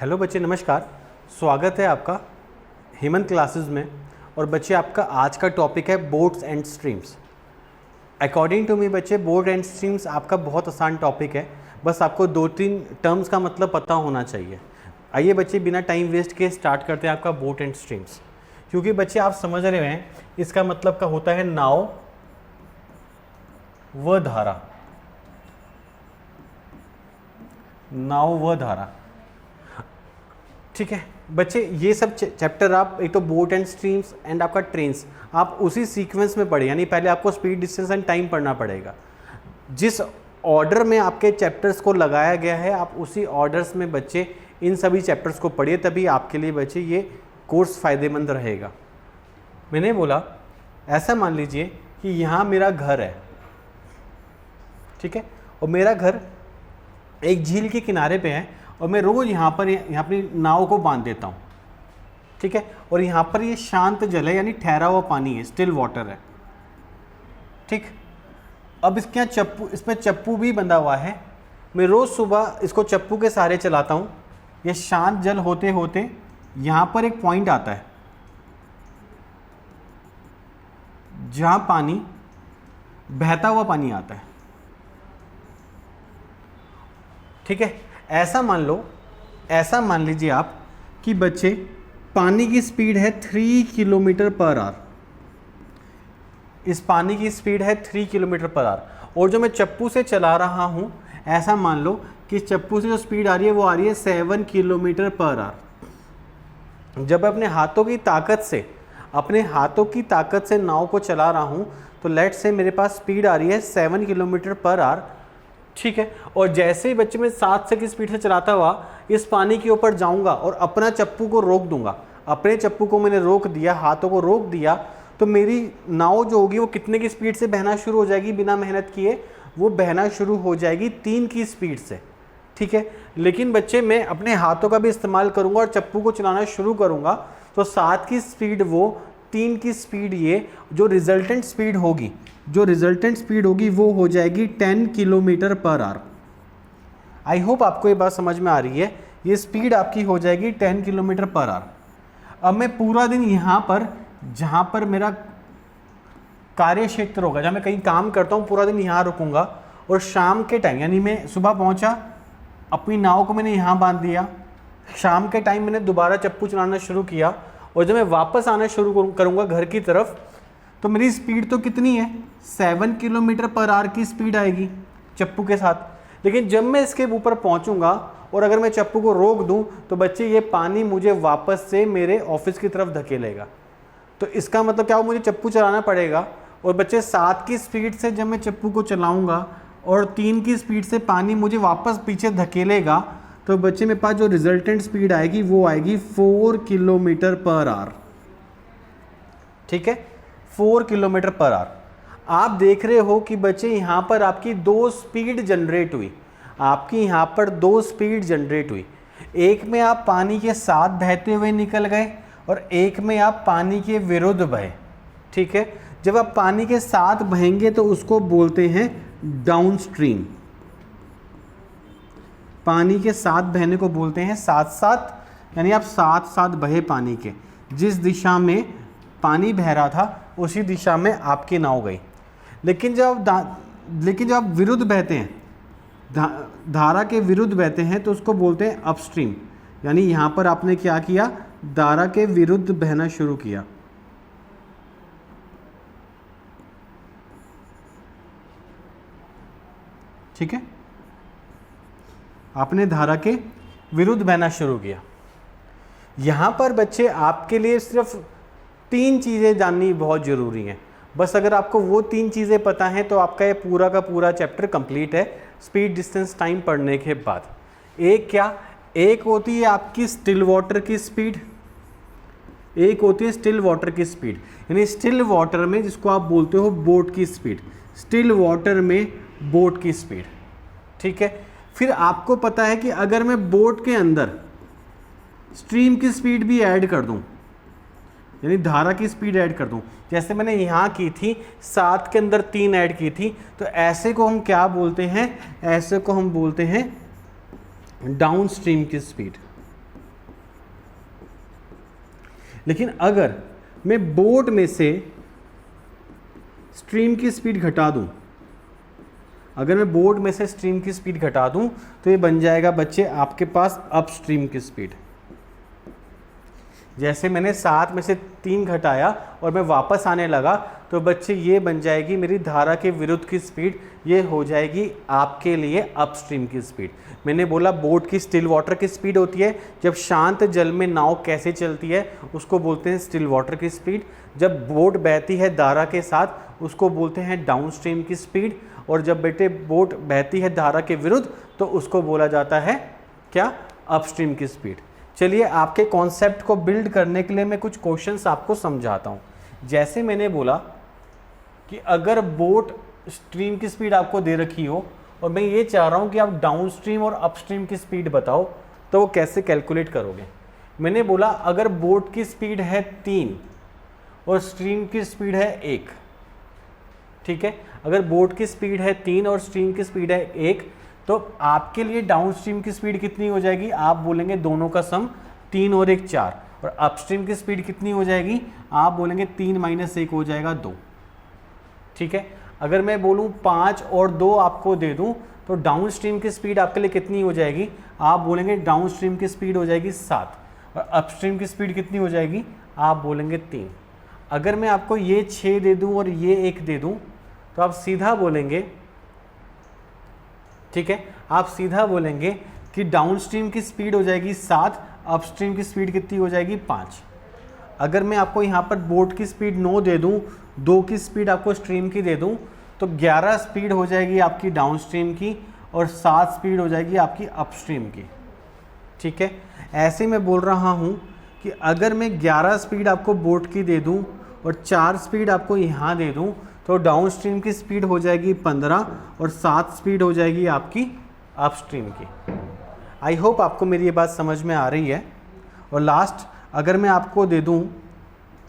Hello बच्चे, नमस्कार। स्वागत है आपका हेमंत क्लासेस में। और बच्चे, आपका आज का टॉपिक है boats and streams. According to me बच्चे, बोट एंड स्ट्रीम्स आपका बहुत आसान टॉपिक है। बस आपको 2-3 टर्म्स का मतलब पता होना चाहिए। आइए बच्चे, बिना टाइम वेस्ट के स्टार्ट करते हैं आपका बोट एंड स्ट्रीम्स। क्योंकि बच्चे आप समझ रहे हैं इसका मतलब का होता है नाव व धारा। नाव व धारा, ठीक है बच्चे। ये सब चैप्टर आप एक तो बोट एंड स्ट्रीम्स एंड आपका ट्रेन्स, आप उसी सीक्वेंस में पढ़े, यानी पहले आपको स्पीड, डिस्टेंस एंड टाइम पढ़ना पड़ेगा। जिस ऑर्डर में आपके चैप्टर्स को लगाया गया है, आप उसी ऑर्डर्स में बच्चे इन सभी चैप्टर्स को पढ़िए, तभी आपके लिए बच्चे ये कोर्स फ़ायदेमंद रहेगा। मैंने बोला, ऐसा मान लीजिए कि यहाँ मेरा घर है, ठीक है, और मेरा घर एक झील के किनारे पे है और मैं रोज़ यहाँ अपनी नाव को बांध देता हूँ, ठीक है। और यहाँ पर ये शांत जल है, यानी ठहरा हुआ पानी है, स्टिल वाटर है, ठीक। अब इसके यहाँ इसमें चप्पू भी बंधा हुआ है। मैं रोज़ सुबह इसको चप्पू के सहारे चलाता हूँ। ये शांत जल होते होते यहाँ पर एक पॉइंट आता है जहाँ पानी, बहता हुआ पानी आता है, ठीक है। ऐसा मान लीजिए आप कि बच्चे, पानी की स्पीड है 3 किलोमीटर पर आवर। इस पानी की स्पीड है 3 किलोमीटर पर आवर, और जो मैं चप्पू से चला रहा हूँ, ऐसा मान लो कि चप्पू से जो स्पीड आ रही है वो आ रही है 7 किलोमीटर पर आवर। जब अपने हाथों की ताकत से नाव को चला रहा हूँ, तो लेट से मेरे पास स्पीड आ रही है 7 किलोमीटर पर आवर, ठीक है। और जैसे ही बच्चे मैं 7 से की स्पीड से चलाता हुआ इस पानी के ऊपर जाऊंगा और अपना चप्पू को रोक दूंगा, अपने चप्पू को मैंने रोक दिया, हाथों को रोक दिया, तो मेरी नाव जो होगी वो कितने की स्पीड से बहना शुरू हो जाएगी? बिना मेहनत किए वो बहना शुरू हो जाएगी 3 की स्पीड से, ठीक है। लेकिन बच्चे, मैं अपने हाथों का भी इस्तेमाल करूंगा और चप्पू को चलाना शुरू करूंगा, तो 7 की स्पीड वो, 3 की स्पीड ये, जो रिजल्टेंट स्पीड होगी वो हो जाएगी 10 kilometre per hour. I hope आपको ये बात समझ में आ रही है। ये स्पीड आपकी हो जाएगी 10 किलोमीटर पर आवर। अब मैं पूरा दिन यहाँ पर, जहाँ पर मेरा कार्य क्षेत्र होगा, जहाँ मैं कहीं काम करता हूँ, पूरा दिन यहाँ रुकूंगा। और शाम के टाइम, यानी मैं सुबह पहुँचा, अपनी नाव को मैंने यहाँ बांध दिया, शाम के टाइम मैंने दोबारा चप्पू चलाना शुरू किया, और जब मैं वापस आना शुरू करूँगा घर की तरफ, तो मेरी स्पीड तो कितनी है? 7 किलोमीटर पर आवर की स्पीड आएगी चप्पू के साथ। लेकिन जब मैं इसके ऊपर पहुंचूंगा और अगर मैं चप्पू को रोक दूं, तो बच्चे ये पानी मुझे वापस से मेरे ऑफिस की तरफ धकेलेगा। तो इसका मतलब क्या हो, मुझे चप्पू चलाना पड़ेगा। और बच्चे, 7 की स्पीड से जब मैं चप्पू को चलाऊँगा और 3 की स्पीड से पानी मुझे वापस पीछे धकेलेगा, तो बच्चे मेरे पास जो रिजल्टेंट स्पीड आएगी वो आएगी 4 किलोमीटर पर आवर, ठीक है। 4 किलोमीटर पर आवर। आप देख रहे हो कि बच्चे यहाँ पर आपकी 2 स्पीड जनरेट हुई। एक में आप पानी के साथ बहते हुए निकल गए और एक में आप पानी के विरुद्ध बहे, ठीक है। जब आप पानी के साथ बहेंगे तो उसको बोलते हैं डाउन स्ट्रीम। पानी के साथ बहने को बोलते हैं साथ साथ, यानी आप साथ साथ बहे पानी के। जिस दिशा में पानी बह रहा था उसी दिशा में आपकी नाव गई। लेकिन जब आप विरुद्ध बहते हैं, धारा के विरुद्ध बहते हैं, तो उसको बोलते हैं अपस्ट्रीम। यानी यहाँ पर आपने क्या किया? धारा के विरुद्ध बहना शुरू किया, ठीक है। आपने धारा के विरुद्ध बहना शुरू किया। यहाँ पर बच्चे आपके लिए सिर्फ 3 चीज़ें जाननी बहुत ज़रूरी हैं। बस अगर आपको वो 3 चीज़ें पता हैं तो आपका ये पूरा का पूरा चैप्टर कंप्लीट है स्पीड, डिस्टेंस, टाइम पढ़ने के बाद। एक होती है आपकी स्टिल वाटर की स्पीड, यानी स्टिल वाटर में जिसको आप बोलते हो बोट की स्पीड, स्टिल वाटर में बोट की स्पीड, ठीक है। फिर आपको पता है कि अगर मैं बोट के अंदर स्ट्रीम की स्पीड भी ऐड कर दूं, यानी धारा की स्पीड ऐड कर दूं, जैसे मैंने यहाँ की थी 7 के अंदर 3 ऐड की थी, तो ऐसे को हम क्या बोलते हैं? ऐसे को हम बोलते हैं डाउन स्ट्रीम की स्पीड। लेकिन अगर मैं बोट में से स्ट्रीम की स्पीड घटा दूं, अगर मैं बोट में से स्ट्रीम की स्पीड घटा दूं तो ये बन जाएगा बच्चे आपके पास अपस्ट्रीम की स्पीड। जैसे मैंने 7 में से 3 घटाया और मैं वापस आने लगा तो बच्चे ये बन जाएगी मेरी धारा के विरुद्ध की स्पीड, ये हो जाएगी आपके लिए अपस्ट्रीम की स्पीड। मैंने बोला बोट की स्टिल वाटर की स्पीड होती है, जब शांत जल में नाव कैसे चलती है उसको बोलते हैं स्टिल वाटर की स्पीड। जब बोट बहती है धारा के साथ उसको बोलते हैं डाउनस्ट्रीम की स्पीड, और जब बेटे बोट बहती है धारा के विरुद्ध तो उसको बोला जाता है क्या, अपस्ट्रीम की स्पीड। चलिए आपके कॉन्सेप्ट को बिल्ड करने के लिए मैं कुछ क्वेश्चंस आपको समझाता हूँ। जैसे मैंने बोला कि अगर बोट स्ट्रीम की स्पीड आपको दे रखी हो और मैं ये चाह रहा हूँ कि आप डाउनस्ट्रीम और अपस्ट्रीम की स्पीड बताओ, तो वो कैसे कैलकुलेट करोगे। मैंने बोला अगर बोट की स्पीड है 3 और स्ट्रीम की स्पीड है 1, ठीक है, अगर बोट की स्पीड है 3 और स्ट्रीम की स्पीड है 1, तो आपके लिए डाउनस्ट्रीम की स्पीड कितनी हो जाएगी, आप बोलेंगे दोनों का सम 3 और 1 4, और अपस्ट्रीम की स्पीड कितनी हो जाएगी, आप बोलेंगे 3 - 1 हो जाएगा 2, ठीक है। अगर मैं बोलूँ 5 और 2 आपको दे दूँ तो डाउनस्ट्रीम की स्पीड आपके लिए कितनी हो जाएगी, आप बोलेंगे डाउनस्ट्रीम की स्पीड हो जाएगी 7, और अपस्ट्रीम की स्पीड कितनी हो जाएगी, आप बोलेंगे 3। अगर मैं आपको ये 6 दे दूँ और ये 1 दे दूँ तो आप सीधा बोलेंगे, ठीक है, आप सीधा बोलेंगे कि डाउनस्ट्रीम की स्पीड हो जाएगी 7, अपस्ट्रीम की स्पीड कितनी हो जाएगी 5। अगर मैं आपको यहाँ पर बोट की स्पीड 9 दे दूँ, 2 की स्पीड आपको स्ट्रीम की दे दूँ, तो 11 स्पीड हो जाएगी आपकी डाउनस्ट्रीम की और 7 स्पीड हो जाएगी आपकी अपस्ट्रीम की, ठीक है। ऐसे मैं बोल रहा हूँ कि अगर मैं 11 स्पीड आपको बोट की दे दूँ और 4 स्पीड आपको यहाँ दे दूँ तो डाउनस्ट्रीम की स्पीड हो जाएगी 15 और 7 स्पीड हो जाएगी आपकी अपस्ट्रीम की। आई होप आपको मेरी ये बात समझ में आ रही है। और लास्ट अगर मैं आपको दे दूँ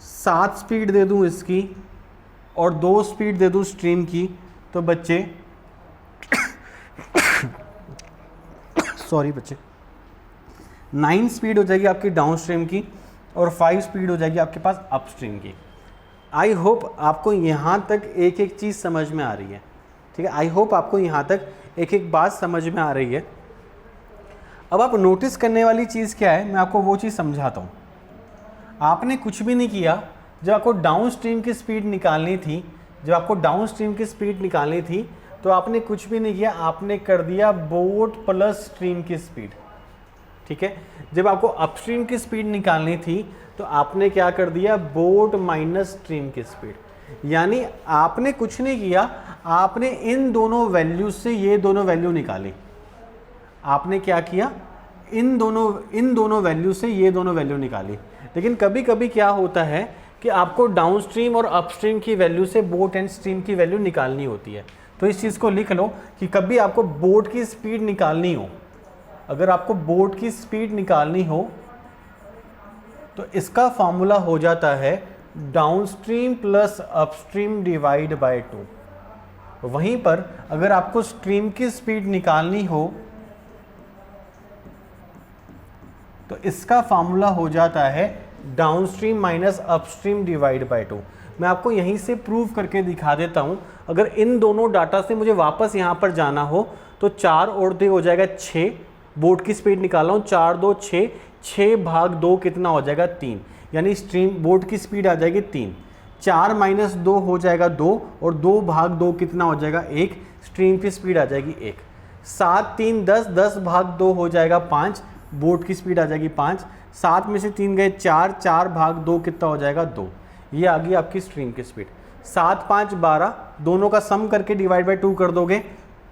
7 स्पीड दे दूँ इसकी और 2 स्पीड दे दूँ स्ट्रीम की, तो बच्चे सॉरी बच्चे 9 स्पीड हो जाएगी आपकी डाउनस्ट्रीम की और 5 स्पीड हो जाएगी आपके पास अपस्ट्रीम की। आई होप आपको यहाँ तक एक एक चीज़ समझ में आ रही है, ठीक है। आई होप आपको यहाँ तक एक एक बात समझ में आ रही है। अब आप नोटिस करने वाली चीज़ क्या है, मैं आपको वो चीज़ समझाता हूँ। आपने कुछ भी नहीं किया, जब आपको डाउनस्ट्रीम की स्पीड निकालनी थी, जब आपको डाउनस्ट्रीम की स्पीड निकालनी थी तो आपने कुछ भी नहीं किया, आपने कर दिया बोट प्लस स्ट्रीम की स्पीड, ठीक है। जब आपको अपस्ट्रीम की स्पीड निकालनी थी तो आपने क्या कर दिया, बोट माइनस स्ट्रीम की स्पीड। यानी आपने कुछ नहीं किया, आपने इन दोनों वैल्यू से ये दोनों वैल्यू निकाली। आपने क्या किया, इन दोनों वैल्यू से ये दोनों वैल्यू निकाली। लेकिन कभी कभी क्या होता है कि आपको डाउनस्ट्रीम और अपस्ट्रीम की वैल्यू से बोट एंड स्ट्रीम की वैल्यू निकालनी होती है। तो इस चीज़ को लिख लो कि कभी आपको बोट की स्पीड निकालनी हो, अगर आपको बोट की स्पीड निकालनी हो तो इसका फॉर्मूला हो जाता है downstream plus upstream divide by 2। वहीं पर अगर आपको स्ट्रीम की स्पीड निकालनी हो तो इसका फॉर्मूला हो जाता है downstream minus upstream divide by 2। मैं आपको यहीं से प्रूव करके दिखा देता हूं। अगर इन दोनों डाटा से मुझे वापस यहां पर जाना हो तो 4 और 2 हो जाएगा 6, बोट की स्पीड निकाला हूँ, 4 2 6, 6 भाग 2 कितना हो जाएगा 3, यानी स्ट्रीम बोट की स्पीड आ जाएगी 3। 4 - 2 हो जाएगा 2 और 2 भाग 2 कितना हो जाएगा 1, स्ट्रीम की स्पीड आ जाएगी 1। 7 3 10, 10 भाग 2 हो जाएगा 5, बोट की स्पीड आ जाएगी 5। 7 में से 3 गए 4, 4 भाग 2 कितना हो जाएगा 2, ये आ गई आपकी स्ट्रीम की स्पीड। 7 5 12, दोनों का सम करके डिवाइड बाय 2 कर दोगे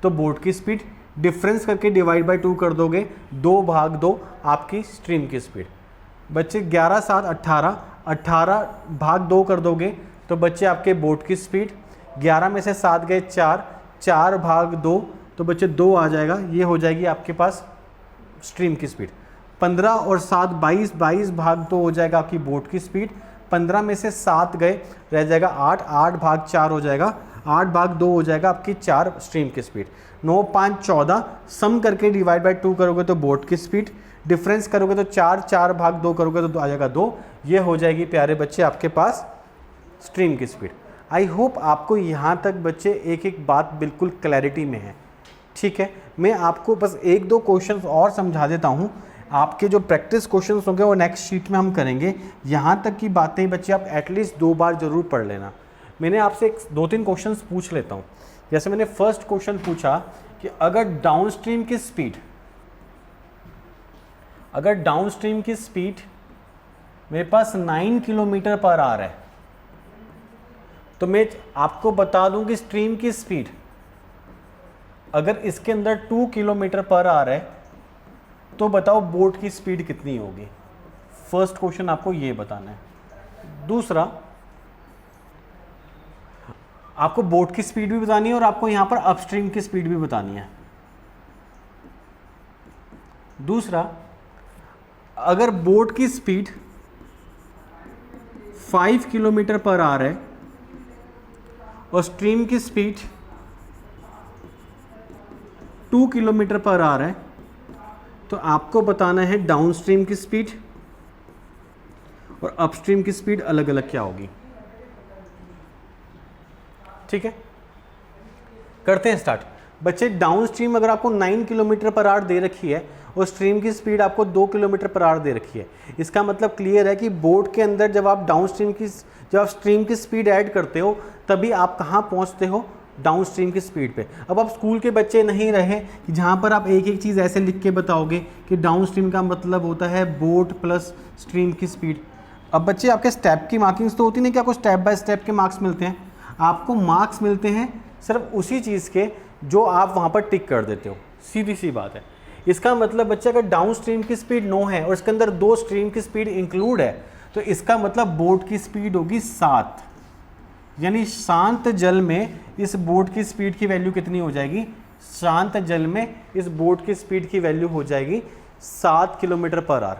तो बोट की स्पीड, डिफरेंस करके डिवाइड बाय 2 कर दोगे, 2 भाग 2 आपकी स्ट्रीम की स्पीड। बच्चे 11 7 18, 18 भाग 2 कर दोगे तो बच्चे आपके बोट की स्पीड। 11 में से 7 गए 4, 4 भाग 2 तो बच्चे 2 आ जाएगा, ये हो जाएगी आपके पास स्ट्रीम की स्पीड। 15 और 7 22, 22 भाग 2 हो जाएगा आपकी बोट की स्पीड। 15 में से 7 गए, रह जाएगा 8, 8 भाग 4 हो जाएगा 8 भाग 2 हो जाएगा आपकी 4 स्ट्रीम की स्पीड। 9 5 14, सम करके डिवाइड बाय 2 करोगे तो बोट की स्पीड, डिफरेंस करोगे तो 4 भाग 2 करोगे तो आ जाएगा 2। ये हो जाएगी प्यारे बच्चे आपके पास स्ट्रीम की स्पीड। आई होप आपको यहाँ तक बच्चे एक एक बात बिल्कुल क्लैरिटी में है। ठीक है, मैं आपको बस 1-2 क्वेश्चंस और समझा देता हूँ। आपके जो प्रैक्टिस क्वेश्चंस होंगे वो नेक्स्ट शीट में हम करेंगे। यहाँ तक की बातें बच्चे आप एटलीस्ट 2 बार जरूर पढ़ लेना। मैंने आपसे 2-3 क्वेश्चंस पूछ लेता हूँ। जैसे मैंने फर्स्ट क्वेश्चन पूछा कि अगर डाउनस्ट्रीम की स्पीड मेरे पास 9 किलोमीटर पर आवर है, तो मैं आपको बता दूं कि स्ट्रीम की स्पीड अगर इसके अंदर 2 किलोमीटर पर आवर है तो बताओ बोट की स्पीड कितनी होगी। फर्स्ट क्वेश्चन आपको ये बताना है। दूसरा, आपको बोट की स्पीड भी बतानी है और आपको यहां पर अपस्ट्रीम की स्पीड भी बतानी है। दूसरा, अगर बोट की स्पीड 5 किलोमीटर पर आवर है और स्ट्रीम की स्पीड 2 किलोमीटर पर आवर है, तो आपको बताना है डाउनस्ट्रीम की स्पीड और अपस्ट्रीम की स्पीड अलग अलग क्या होगी। ठीक है, करते हैं स्टार्ट। बच्चे, डाउनस्ट्रीम अगर आपको 9 किलोमीटर पर आवर दे रखी है और स्ट्रीम की स्पीड आपको 2 किलोमीटर पर आवर दे रखी है, इसका मतलब क्लियर है कि बोट के अंदर जब आप स्ट्रीम की स्पीड ऐड करते हो तभी आप कहाँ पहुँचते हो, डाउनस्ट्रीम की स्पीड पे। अब आप स्कूल के बच्चे नहीं रहे कि जहाँ पर आप एक एक चीज़ ऐसे लिख के बताओगे कि डाउनस्ट्रीम का मतलब होता है बोट प्लस स्ट्रीम की स्पीड। अब बच्चे, आपके स्टेप की मार्किंग्स तो होती नहीं कि आपको स्टेप बाय स्टेप के मार्क्स मिलते हैं। आपको मार्क्स मिलते हैं सिर्फ उसी चीज़ के जो आप वहाँ पर टिक कर देते हो। सीधी सी बात है। इसका मतलब बच्चे, अगर डाउन स्ट्रीम की स्पीड 9 है और इसके अंदर 2 स्ट्रीम की स्पीड इंक्लूड है, तो इसका मतलब बोट की स्पीड होगी 7। यानी शांत जल में इस बोट की स्पीड की वैल्यू कितनी हो जाएगी? शांत जल में इस बोट की स्पीड की वैल्यू हो जाएगी 7 किलोमीटर पर आवर।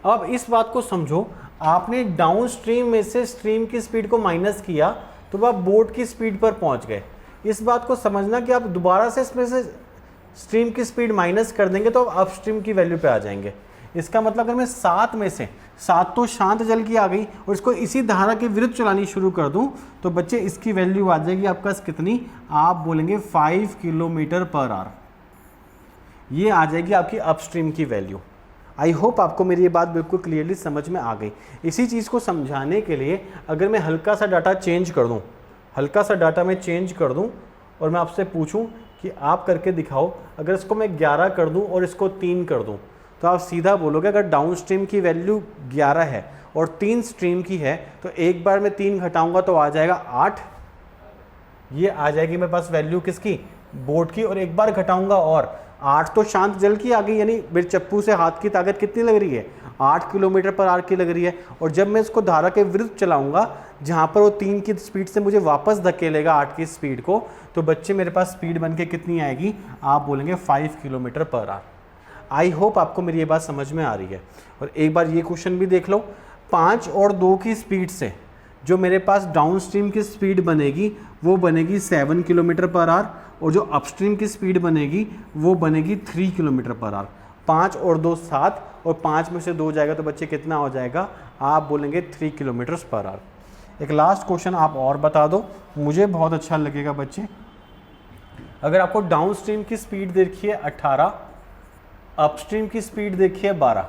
अब इस बात को समझो, आपने डाउन स्ट्रीम में से स्ट्रीम की स्पीड को माइनस किया तो आप बोट की स्पीड पर पहुंच गए। इस बात को समझना कि आप दोबारा से इसमें से स्ट्रीम की स्पीड माइनस कर देंगे तो आप अपस्ट्रीम की वैल्यू पे आ जाएंगे। इसका मतलब अगर मैं 7 में से 7 तो शांत जल की आ गई और इसको इसी धारा के विरुद्ध चलानी शुरू कर दूं तो बच्चे इसकी वैल्यू आ जाएगी आपका कितनी? आप बोलेंगे 5 किलोमीटर पर आवर। ये आ जाएगी आपकी अपस्ट्रीम की वैल्यू। आई होप आपको मेरी ये बात बिल्कुल क्लियरली समझ में आ गई। इसी चीज़ को समझाने के लिए अगर मैं हल्का सा डाटा चेंज कर दूँ, और मैं आपसे पूछूं कि आप करके दिखाओ, अगर इसको मैं 11 कर दूं और इसको 3 कर दूं तो आप सीधा बोलोगे अगर डाउन स्ट्रीम की वैल्यू 11 है और 3 स्ट्रीम की है तो एक बार मैं 3 घटाऊंगा तो आ जाएगा 8। ये आ जाएगी मेरे पास वैल्यू किसकी? बोट की। और एक बार घटाऊंगा और 8 तो शांत जल की आ गई, यानी मेरे चप्पू से हाथ की ताकत कितनी लग रही है? 8 किलोमीटर पर आवर की लग रही है। और जब मैं इसको धारा के विरुद्ध चलाऊंगा जहाँ पर वो 3 की स्पीड से मुझे वापस धकेलेगा 8 की स्पीड को, तो बच्चे मेरे पास स्पीड बन के कितनी आएगी? आप बोलेंगे 5 kilometre per hour. I hope आपको मेरी ये बात समझ में आ रही है। और एक बार ये क्वेश्चन भी देख लो, 5 और 2 की स्पीड से जो मेरे पास डाउन स्ट्रीम की स्पीड बनेगी वो बनेगी 7 किलोमीटर पर आवर और जो अपस्ट्रीम की स्पीड बनेगी वो बनेगी 3 किलोमीटर पर आवर। 5 और 2 7 और 5 में से 2 जाएगा तो बच्चे कितना हो जाएगा? आप बोलेंगे 3 किलोमीटर पर आवर। एक लास्ट क्वेश्चन आप और बता दो, मुझे बहुत अच्छा लगेगा बच्चे। अगर आपको डाउन स्ट्रीम की स्पीड देखिए 18, अपस्ट्रीम की स्पीड देखिए 12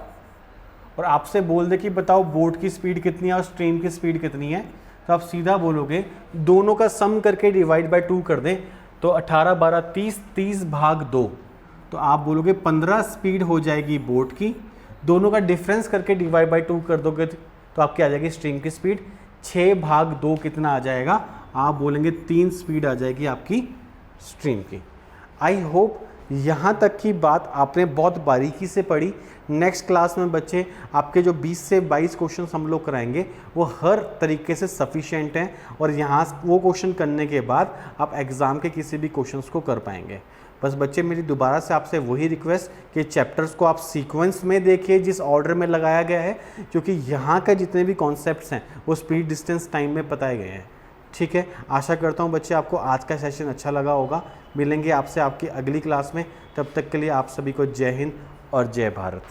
और आपसे बोल दे कि बताओ बोट की स्पीड कितनी है और स्ट्रीम की स्पीड कितनी है, तो आप सीधा बोलोगे दोनों का सम करके डिवाइड बाय 2 कर दें तो 18 12 30, 30 भाग 2, तो आप बोलोगे 15 स्पीड हो जाएगी बोट की। दोनों का डिफरेंस करके डिवाइड बाय 2 कर दोगे तो आपकी आ जाएगी स्ट्रीम की स्पीड। 6 भाग 2 कितना आ जाएगा? आप बोलेंगे 3 स्पीड आ जाएगी आपकी स्ट्रीम की। आई होप यहाँ तक की बात आपने बहुत बारीकी से पढ़ी। नेक्स्ट क्लास में बच्चे आपके जो 20 से 22 क्वेश्चन हम लोग कराएंगे वो हर तरीके से सफिशिएंट हैं और यहाँ वो क्वेश्चन करने के बाद आप एग्ज़ाम के किसी भी क्वेश्चंस को कर पाएंगे। बस बच्चे मेरी दोबारा से आपसे वही रिक्वेस्ट कि चैप्टर्स को आप सीक्वेंस में देखिए जिस ऑर्डर में लगाया गया है, क्योंकि यहाँ के जितने भी कॉन्सेप्ट्स हैं वो स्पीड डिस्टेंस टाइम में बताए गए हैं। ठीक है, आशा करता हूँ बच्चे आपको आज का सेशन अच्छा लगा होगा। मिलेंगे आपसे आपकी अगली क्लास में, तब तक के लिए आप सभी को जय हिंद और जय भारत।